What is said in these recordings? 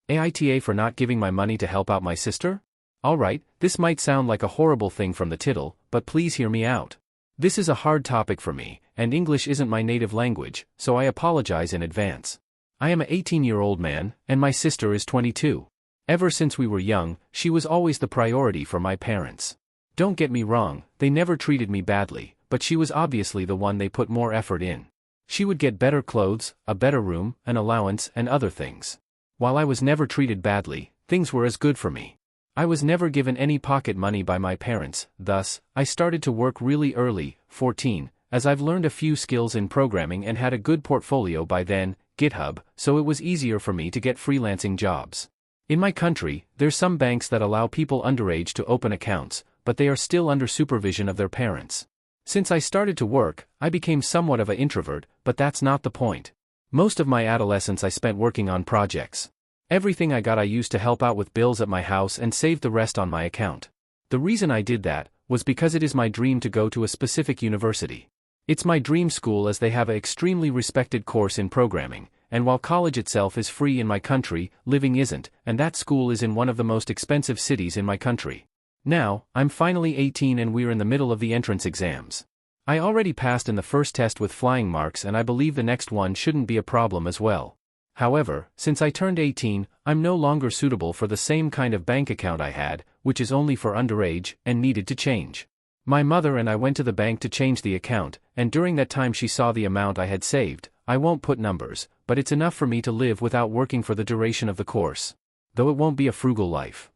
AITA for not giving my money to help out my sister? Alright, this might sound like a horrible thing from the title, but please hear me out. This is a hard topic for me, and English isn't my native language, so I apologize in advance. I am an 18-year-old man, and my sister is 22. Ever since we were young, she was always the priority for my parents. Don't get me wrong, they never treated me badly, but she was obviously the one they put more effort in. She would get better clothes, a better room, an allowance, and other things. While I was never treated badly, things were as good for me. I was never given any pocket money by my parents, thus, I started to work really early, 14, as I've learned a few skills in programming and had a good portfolio by then, GitHub, so it was easier for me to get freelancing jobs. In my country, there's some banks that allow people underage to open accounts, but they are still under supervision of their parents. Since I started to work, I became somewhat of an introvert, but that's not the point. Most of my adolescence I spent working on projects. Everything I got I used to help out with bills at my house and saved the rest on my account. The reason I did that was because it is my dream to go to a specific university. It's my dream school as they have an extremely respected course in programming, and while college itself is free in my country, living isn't, and that school is in one of the most expensive cities in my country. Now, I'm finally 18 and we're in the middle of the entrance exams. I already passed in the first test with flying marks and I believe the next one shouldn't be a problem as well. However, since I turned 18, I'm no longer suitable for the same kind of bank account I had, which is only for underage, and needed to change. My mother and I went to the bank to change the account, and during that time she saw the amount I had saved. I won't put numbers, but it's enough for me to live without working for the duration of the course. Though it won't be a frugal life.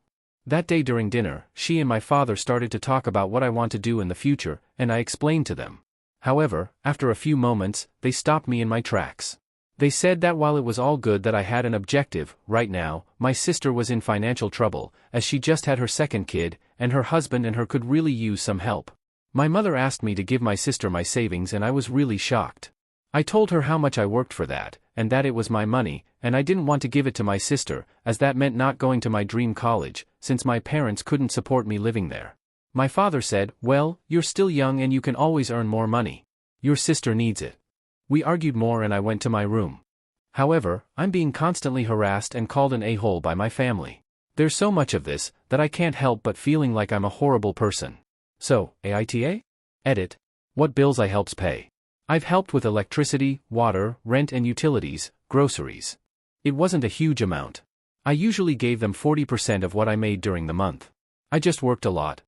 That day during dinner, she and my father started to talk about what I want to do in the future, and I explained to them. However, after a few moments, they stopped me in my tracks. They said that while it was all good that I had an objective, right now, my sister was in financial trouble, as she just had her second kid, and her husband and her could really use some help. My mother asked me to give my sister my savings and I was really shocked. I told her how much I worked for that, and that it was my money, and I didn't want to give it to my sister, as that meant not going to my dream college, since my parents couldn't support me living there. My father said, "Well, you're still young and you can always earn more money. Your sister needs it." We argued more and I went to my room. However, I'm being constantly harassed and called an a-hole by my family. There's so much of this, that I can't help but feeling like I'm a horrible person. So, AITA? Edit. What bills I helps pay. I've helped with electricity, water, rent and utilities, groceries. It wasn't a huge amount. I usually gave them 40% of what I made during the month. I just worked a lot.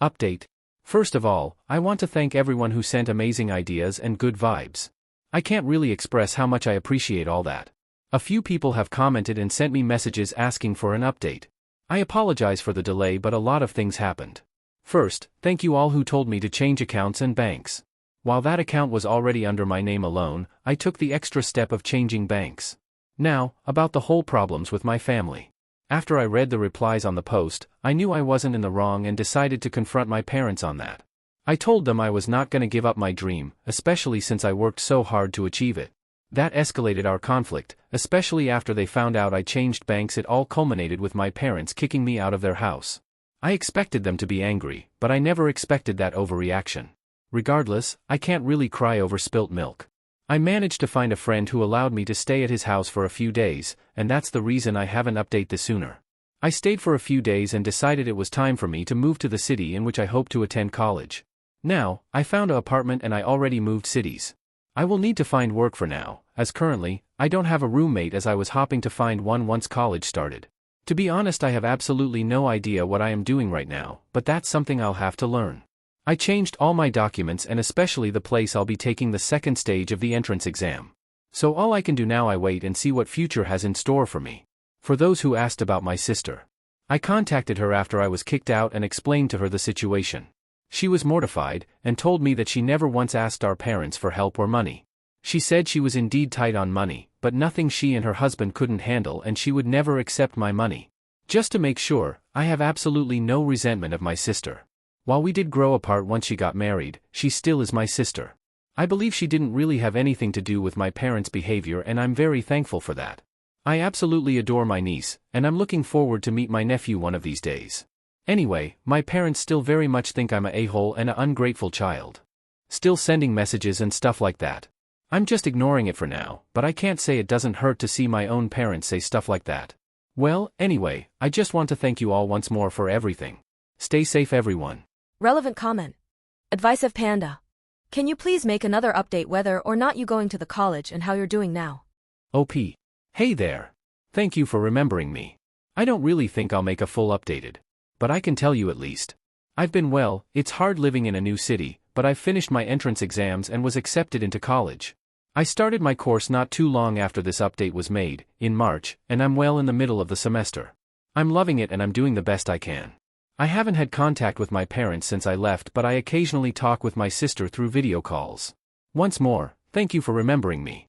Update. First of all, I want to thank everyone who sent amazing ideas and good vibes. I can't really express how much I appreciate all that. A few people have commented and sent me messages asking for an update. I apologize for the delay but a lot of things happened. First, thank you all who told me to change accounts and banks. While that account was already under my name alone, I took the extra step of changing banks. Now, about the whole problems with my family. After I read the replies on the post, I knew I wasn't in the wrong and decided to confront my parents on that. I told them I was not going to give up my dream, especially since I worked so hard to achieve it. That escalated our conflict, especially after they found out I changed banks. It all culminated with my parents kicking me out of their house. I expected them to be angry, but I never expected that overreaction. Regardless, I can't really cry over spilt milk. I managed to find a friend who allowed me to stay at his house for a few days, and that's the reason I haven't updated this sooner. I stayed for a few days and decided it was time for me to move to the city in which I hope to attend college. Now, I found an apartment and I already moved cities. I will need to find work for now, as currently, I don't have a roommate as I was hoping to find one once college started. To be honest, I have absolutely no idea what I am doing right now, but that's something I'll have to learn. I changed all my documents and especially the place I'll be taking the second stage of the entrance exam. So all I can do now I wait and see what future has in store for me. For those who asked about my sister, I contacted her after I was kicked out and explained to her the situation. She was mortified, and told me that she never once asked our parents for help or money. She said she was indeed tight on money, but nothing she and her husband couldn't handle and she would never accept my money. Just to make sure, I have absolutely no resentment of my sister. While we did grow apart once she got married, she still is my sister. I believe she didn't really have anything to do with my parents' behavior and I'm very thankful for that. I absolutely adore my niece, and I'm looking forward to meet my nephew one of these days. Anyway, my parents still very much think I'm a a-hole and an ungrateful child. Still sending messages and stuff like that. I'm just ignoring it for now, but I can't say it doesn't hurt to see my own parents say stuff like that. Well, anyway, I just want to thank you all once more for everything. Stay safe everyone. Relevant comment. Advice of Panda. Can you please make another update whether or not you going to the college and how you're doing now? OP. Hey there. Thank you for remembering me. I don't really think I'll make a full updated. But I can tell you at least. I've been well, it's hard living in a new city, but I've finished my entrance exams and was accepted into college. I started my course not too long after this update was made, in March, and I'm well in the middle of the semester. I'm loving it and I'm doing the best I can. I haven't had contact with my parents since I left, but I occasionally talk with my sister through video calls. Once more, thank you for remembering me.